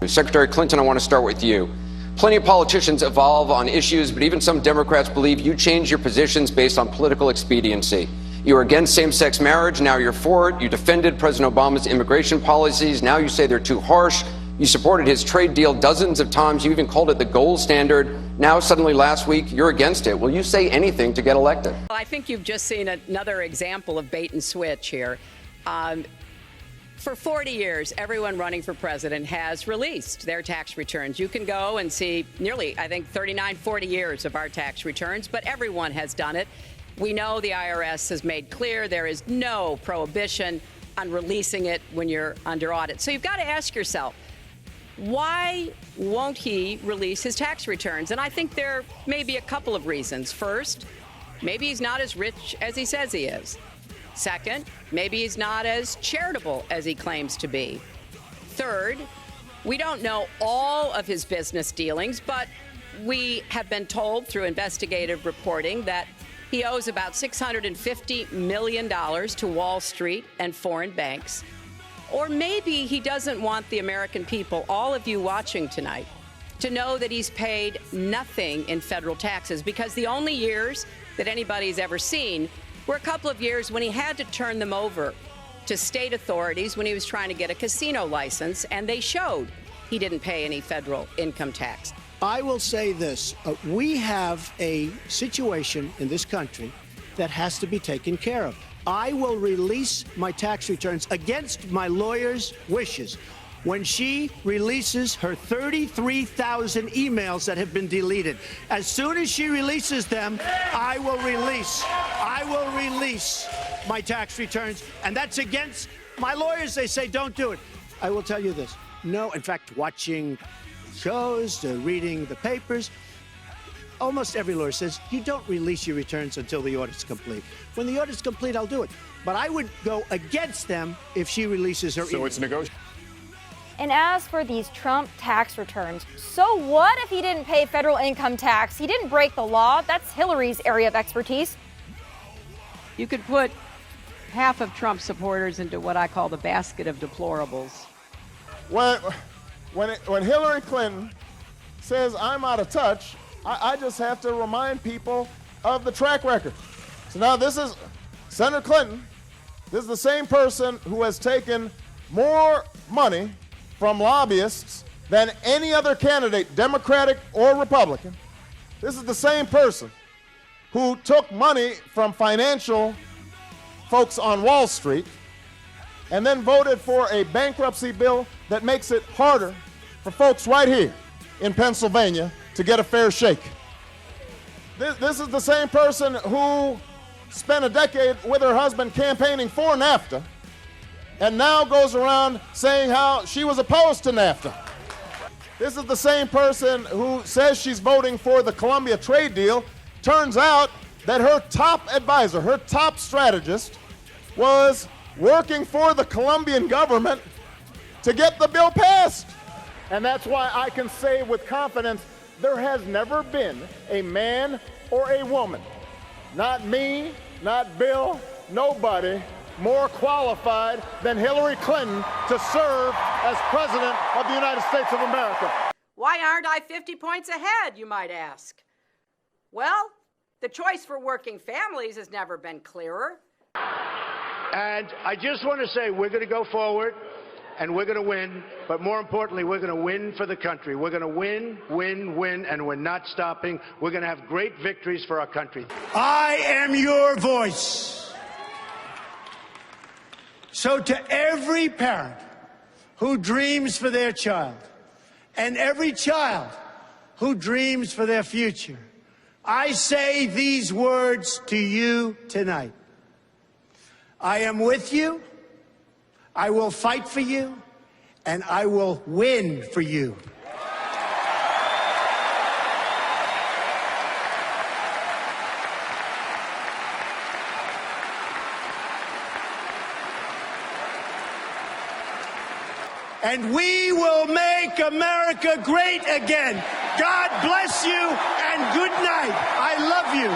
Secretary Clinton, I want to start with you. Plenty of politicians evolve on issues, but even some Democrats believe you change your positions based on political expediency. You were against same-sex marriage, now you're for it. You defended President Obama's immigration policies, now you say they're too harsh. You supported his trade deal dozens of times. You even called it the gold standard. Now, suddenly last week, you're against it. Will you say anything to get elected? Well, I think you've just seen another example of bait and switch here. For 40 years, everyone running for president has released their tax returns. You can go and see nearly, I think, 39, 40 years of our tax returns, but everyone has done it. We know the IRS has made clear there is no prohibition on releasing it when you're under audit. So you've got to ask yourself, why won't he release his tax returns? And I think there may be a couple of reasons. First, maybe he's not as rich as he says he is. Second, maybe he's not as charitable as he claims to be. Third, we don't know all of his business dealings, but we have been told through investigative reporting that he owes about $650 million to Wall Street and foreign banks. Or maybe he doesn't want the American people, all of you watching tonight, to know that he's paid nothing in federal taxes, because the only years that anybody's ever seen were a couple of years when he had to turn them over to state authorities when he was trying to get a casino license, and they showed he didn't pay any federal income tax. I will say this. We have a situation in this country that has to be taken care of. I will release my tax returns against my lawyer's wishes when she releases her 33,000 emails that have been deleted. As soon as she releases them, I will release my tax returns, and that's against my lawyers. They say don't do it. I will tell you this. No, in fact, watching shows, reading the papers, almost every lawyer says you don't release your returns until the audit's complete. When the audit's complete, I'll do it. But I would go against them if she releases her email. So it's negotiable. And as for these Trump tax returns, so what if he didn't pay federal income tax? He didn't break the law. That's Hillary's area of expertise. You could put half of Trump supporters into what I call the basket of deplorables. When Hillary Clinton says I'm out of touch, I just have to remind people of the track record. So now this is Senator Clinton. This is the same person who has taken more money from lobbyists than any other candidate, Democratic or Republican. This is the same person who took money from financial folks on Wall Street and then voted for a bankruptcy bill that makes it harder for folks right here in Pennsylvania to get a fair shake. This is the same person who spent a decade with her husband campaigning for NAFTA and now goes around saying how she was opposed to NAFTA. This is the same person who says she's voting for the Colombia trade deal. Turns out that her top advisor, her top strategist, was working for the Colombian government to get the bill passed. And that's why I can say with confidence, there has never been a man or a woman, not me, not Bill, nobody, more qualified than Hillary Clinton to serve as President of the United States of America. Why aren't I 50 points ahead, you might ask? Well, the choice for working families has never been clearer. And I just want to say we're going to go forward and we're going to win, but more importantly, we're going to win for the country. We're going to win, win, win, and we're not stopping. We're going to have great victories for our country. I am your voice. So to every parent who dreams for their child and every child who dreams for their future, I say these words to you tonight. I am with you, I will fight for you, and I will win for you. And we will make America great again. God bless you and good night. I love you.